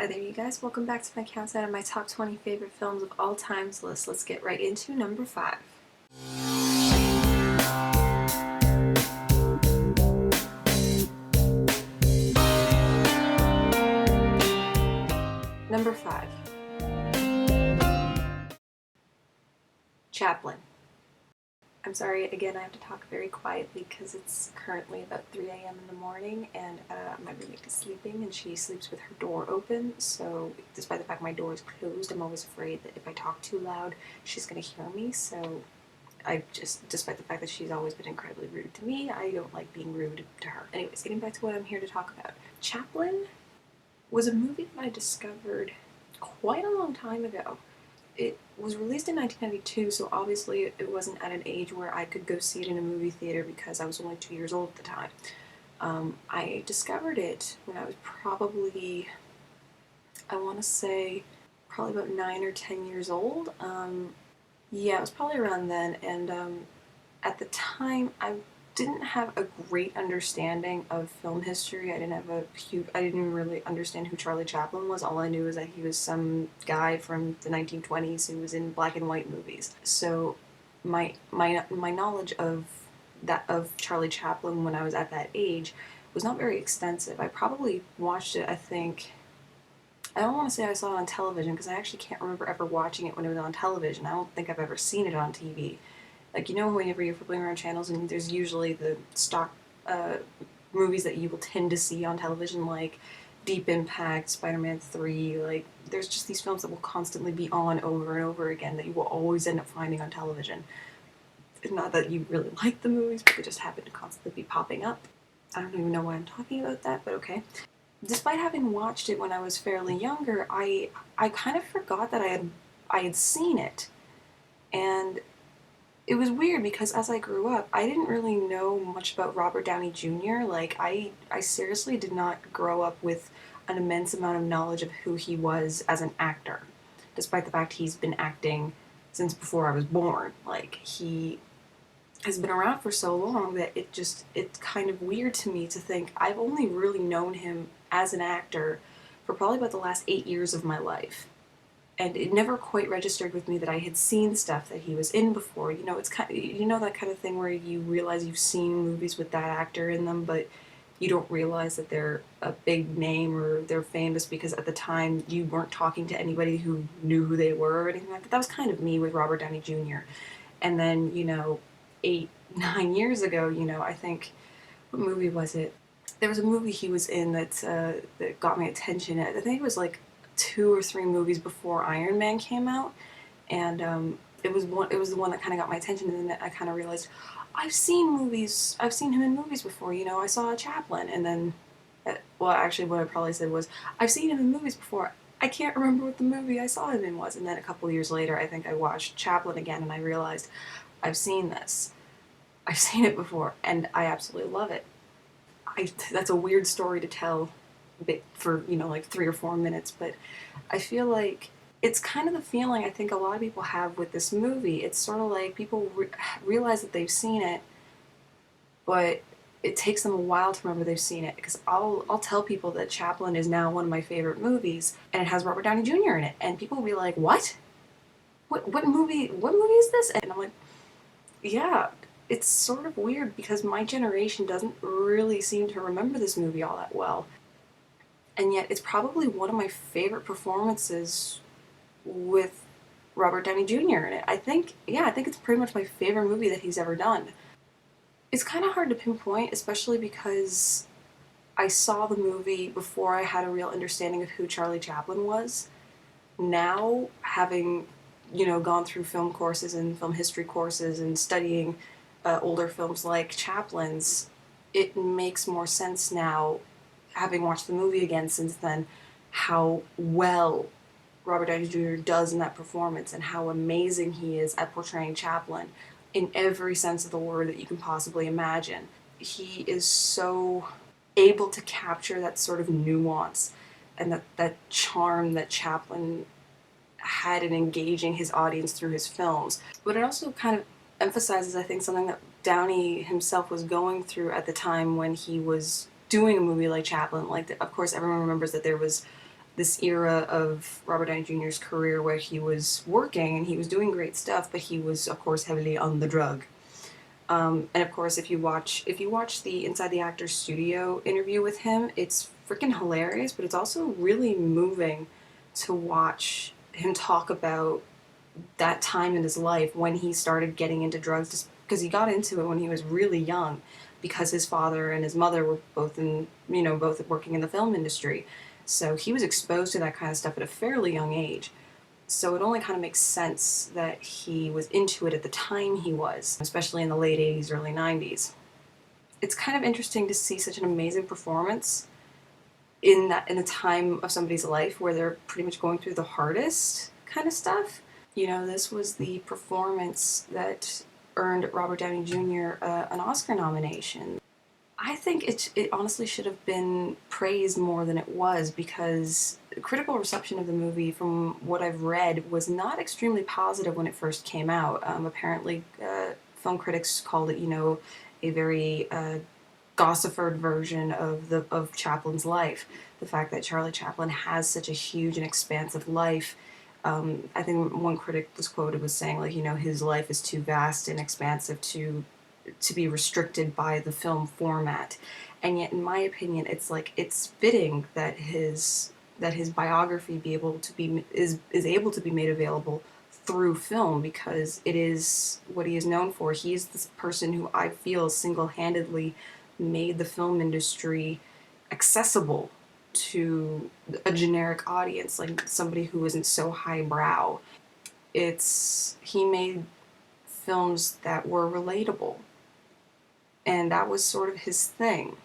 Hi there you guys, welcome back to my countdown of my top 20 favorite films of all times list. Let's get right into number 5. Number 5. Chaplin. I'm sorry, again I have to talk very quietly because it's currently about 3 a.m. in the morning and my roommate is sleeping and she sleeps with her door open, so despite the fact my door is closed, I'm always afraid that if I talk too loud she's going to hear me, so despite the fact that she's always been incredibly rude to me, I don't like being rude to her. Anyways, getting back to what I'm here to talk about. Chaplin was a movie that I discovered quite a long time ago. It was released in 1992, so obviously it wasn't at an age where I could go see it in a movie theater because I was only 2 years old at the time. I discovered it when I was probably, I want to say, probably about 9 or 10 years old. Yeah, it was probably around then, and at the time I didn't have a great understanding of film history. I didn't really understand who Charlie Chaplin was. All I knew was that he was some guy from the 1920s who was in black and white movies. So my knowledge of Charlie Chaplin when I was at that age was not very extensive. I probably watched it, I don't want to say I saw it on television because I actually can't remember ever watching it when it was on television. I don't think I've ever seen it on TV. Like, you know, whenever you're flipping around channels and there's usually the stock movies that you will tend to see on television, like Deep Impact, Spider-Man 3, like, there's just these films that will constantly be on over and over again that you will always end up finding on television. It's not that you really like the movies, but they just happen to constantly be popping up. I don't even know why I'm talking about that, but okay. Despite having watched it when I was fairly younger, I kind of forgot that I had seen it. And it was weird because as I grew up, I didn't really know much about Robert Downey Jr. Like, I seriously did not grow up with an immense amount of knowledge of who he was as an actor, despite the fact he's been acting since before I was born. Like, he has been around for so long that it's kind of weird to me to think I've only really known him as an actor for probably about the last 8 years of my life. And it never quite registered with me that I had seen stuff that he was in before. You know, it's kind of, you know, that kind of thing where you realize you've seen movies with that actor in them, but you don't realize that they're a big name or they're famous because at the time you weren't talking to anybody who knew who they were or anything like that. That was kind of me with Robert Downey Jr. And then, you know, 8, 9 years ago, you know, I think, what movie was it? There was a movie he was in that got my attention. I think it was like 2 or 3 movies before Iron Man came out, and it was the one that kind of got my attention, and then I kind of realized I've seen him in movies before. You know, I saw Chaplin, and then, well, actually, what I probably said was I've seen him in movies before. I can't remember what the movie I saw him in was, and then a couple years later, I think I watched Chaplin again, and I realized I've seen this. I've seen it before, and I absolutely love it. That's a weird story to tell for, you know, like 3 or 4 minutes, but I feel like it's kind of the feeling I think a lot of people have with this movie. It's sort of like people realize that they've seen it, but it takes them a while to remember they've seen it, because I'll tell people that Chaplin is now one of my favorite movies, and it has Robert Downey Jr. in it, and people will be like, "What? What movie? What movie is this?" And I'm like, "Yeah." It's sort of weird because my generation doesn't really seem to remember this movie all that well. And yet it's probably one of my favorite performances with Robert Downey Jr. in it. I think it's pretty much my favorite movie that he's ever done. It's kind of hard to pinpoint, especially because I saw the movie before I had a real understanding of who Charlie Chaplin was. Now, having, you know, gone through film courses and film history courses and studying older films like Chaplin's, it makes more sense now, having watched the movie again since then, how well Robert Downey Jr. does in that performance and how amazing he is at portraying Chaplin in every sense of the word that you can possibly imagine. He is so able to capture that sort of nuance and that charm that Chaplin had in engaging his audience through his films. But it also kind of emphasizes, I think, something that Downey himself was going through at the time when he was doing a movie like Chaplin. Like, of course, everyone remembers that there was this era of Robert Downey Jr.'s career where he was working and he was doing great stuff, but he was, of course, heavily on the drug. And of course, if you watch the Inside the Actors Studio interview with him, it's freaking hilarious, but it's also really moving to watch him talk about that time in his life when he started getting into drugs, just because he got into it when he was really young, because his father and his mother were both working in the film industry. So he was exposed to that kind of stuff at a fairly young age. So it only kind of makes sense that he was into it at the time he was, especially in the late 80s, early 90s. It's kind of interesting to see such an amazing performance in a time of somebody's life where they're pretty much going through the hardest kind of stuff. This was the performance that earned Robert Downey Jr. An Oscar nomination. I think it honestly should have been praised more than it was, because critical reception of the movie, from what I've read, was not extremely positive when it first came out. Apparently, film critics called it, a very gossipered version of Chaplin's life. The fact that Charlie Chaplin has such a huge and expansive life. I think one critic was quoted as saying, like, his life is too vast and expansive to be restricted by the film format. And yet, in my opinion, it's fitting that his biography is able to be made available through film, because it is what he is known for. He is this person who I feel single-handedly made the film industry accessible to a generic audience, like somebody who isn't so highbrow. He made films that were relatable, and that was sort of his thing.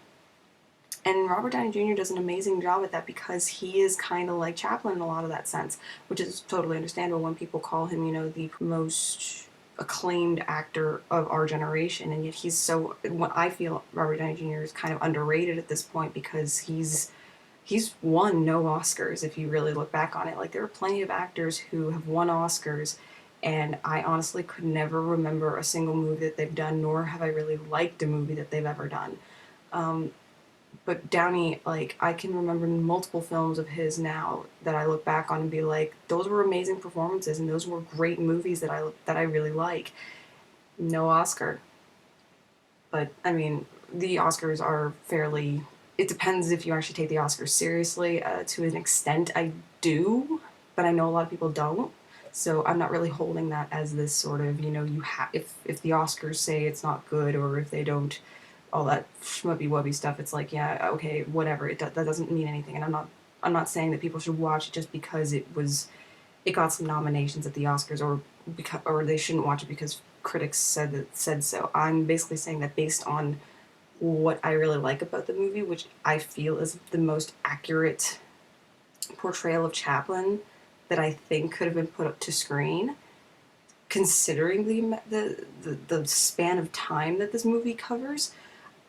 And Robert Downey Jr. does an amazing job at that, because he is kind of like Chaplin in a lot of that sense, which is totally understandable when people call him, the most acclaimed actor of our generation. And yet I feel Robert Downey Jr. is kind of underrated at this point, because he's won no Oscars. If you really look back on it, like, there are plenty of actors who have won Oscars, and I honestly could never remember a single movie that they've done, nor have I really liked a movie that they've ever done. But Downey, like, I can remember multiple films of his now that I look back on and be like, those were amazing performances, and those were great movies that I really like. No Oscar. But, I mean, the Oscars are fairly... It depends if you actually take the Oscars seriously. To an extent, I do, but I know a lot of people don't. So I'm not really holding that as this sort of, if the Oscars say it's not good, or if they don't, all that schmubby-wubby stuff, it's like, yeah, okay, whatever. That doesn't mean anything. And I'm not saying that people should watch it just because it got some nominations at the Oscars, or they shouldn't watch it because critics said so. I'm basically saying that based on what I really like about the movie, which I feel is the most accurate portrayal of Chaplin that I think could have been put up to screen, considering the span of time that this movie covers.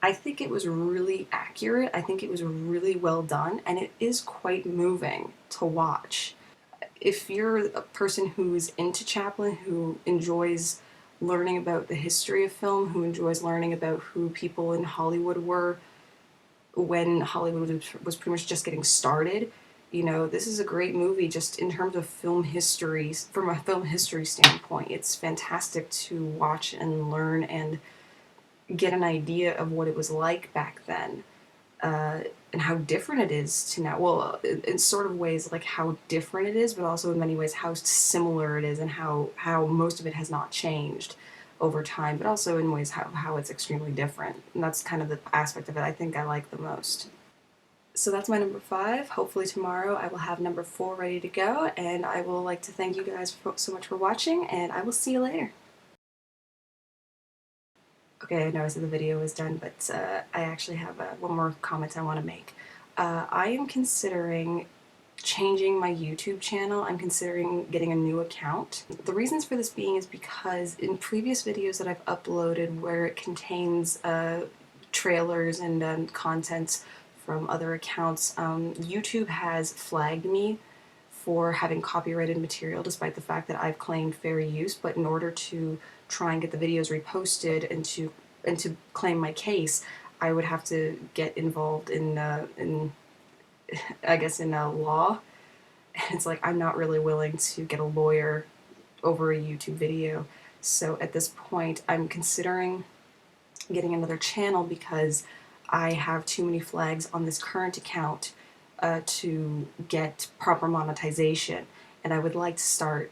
I think it was really accurate. I think it was really well done, and it is quite moving to watch. If you're a person who's into Chaplin, who enjoys learning about the history of film, who enjoys learning about who people in Hollywood were when Hollywood was pretty much just getting started, this is a great movie just in terms of film history. From a film history standpoint, it's fantastic to watch and learn and get an idea of what it was like back then. And how different it is to now. Well, in sort of ways, like, how different it is, but also in many ways how similar it is, and how most of it has not changed over time, but also in ways how it's extremely different. And that's kind of the aspect of it I think I like the most. So that's my number 5. Hopefully tomorrow I will have number 4 ready to go, and I will like to thank you guys so much for watching, and I will see you later. Okay, I know I said the video was done, but I actually have one more comment I want to make. I am considering changing my YouTube channel. I'm considering getting a new account. The reasons for this being is because in previous videos that I've uploaded where it contains trailers and content from other accounts, YouTube has flagged me for having copyrighted material, despite the fact that I've claimed fair use. But in order to try and get the videos reposted and to claim my case, I would have to get involved in I guess in law, And it's like, I'm not really willing to get a lawyer over a YouTube video. So at this point, I'm considering getting another channel because I have too many flags on this current account to get proper monetization. And I would like to start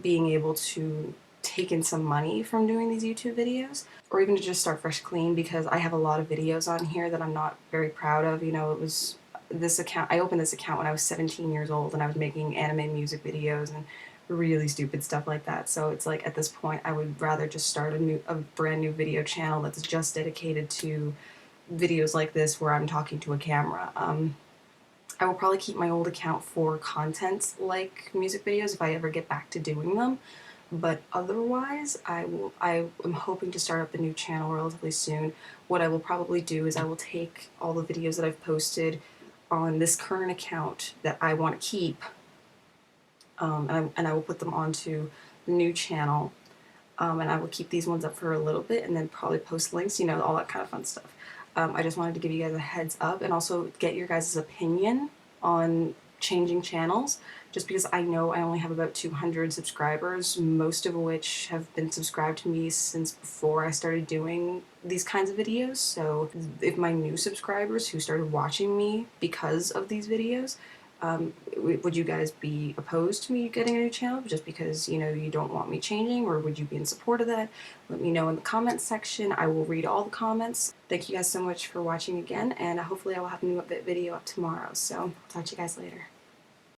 being able to take in some money from doing these YouTube videos, or even to just start fresh clean, because I have a lot of videos on here that I'm not very proud of. You know, it was this account, I opened this account when I was 17 years old, and I was making anime music videos and really stupid stuff like that. So it's like, at this point I would rather just start a brand new video channel that's just dedicated to videos like this where I'm talking to a camera. I will probably keep my old account for content like music videos if I ever get back to doing them, but otherwise I am hoping to start up a new channel relatively soon. What I will probably do is I will take all the videos that I've posted on this current account that I want to keep, and I will put them onto the new channel, and I will keep these ones up for a little bit and then probably post links, you know, all that kind of fun stuff. I just wanted to give you guys a heads up and also get your guys' opinion on changing channels, just because I know I only have about 200 subscribers, most of which have been subscribed to me since before I started doing these kinds of videos. So if my new subscribers who started watching me because of these videos, would you guys be opposed to me getting a new channel just because, you know, you don't want me changing, or would you be in support of that? Let me know in the comments section. I will read all the comments. Thank you guys so much for watching again, and hopefully I will have a new video up tomorrow. So, talk to you guys later.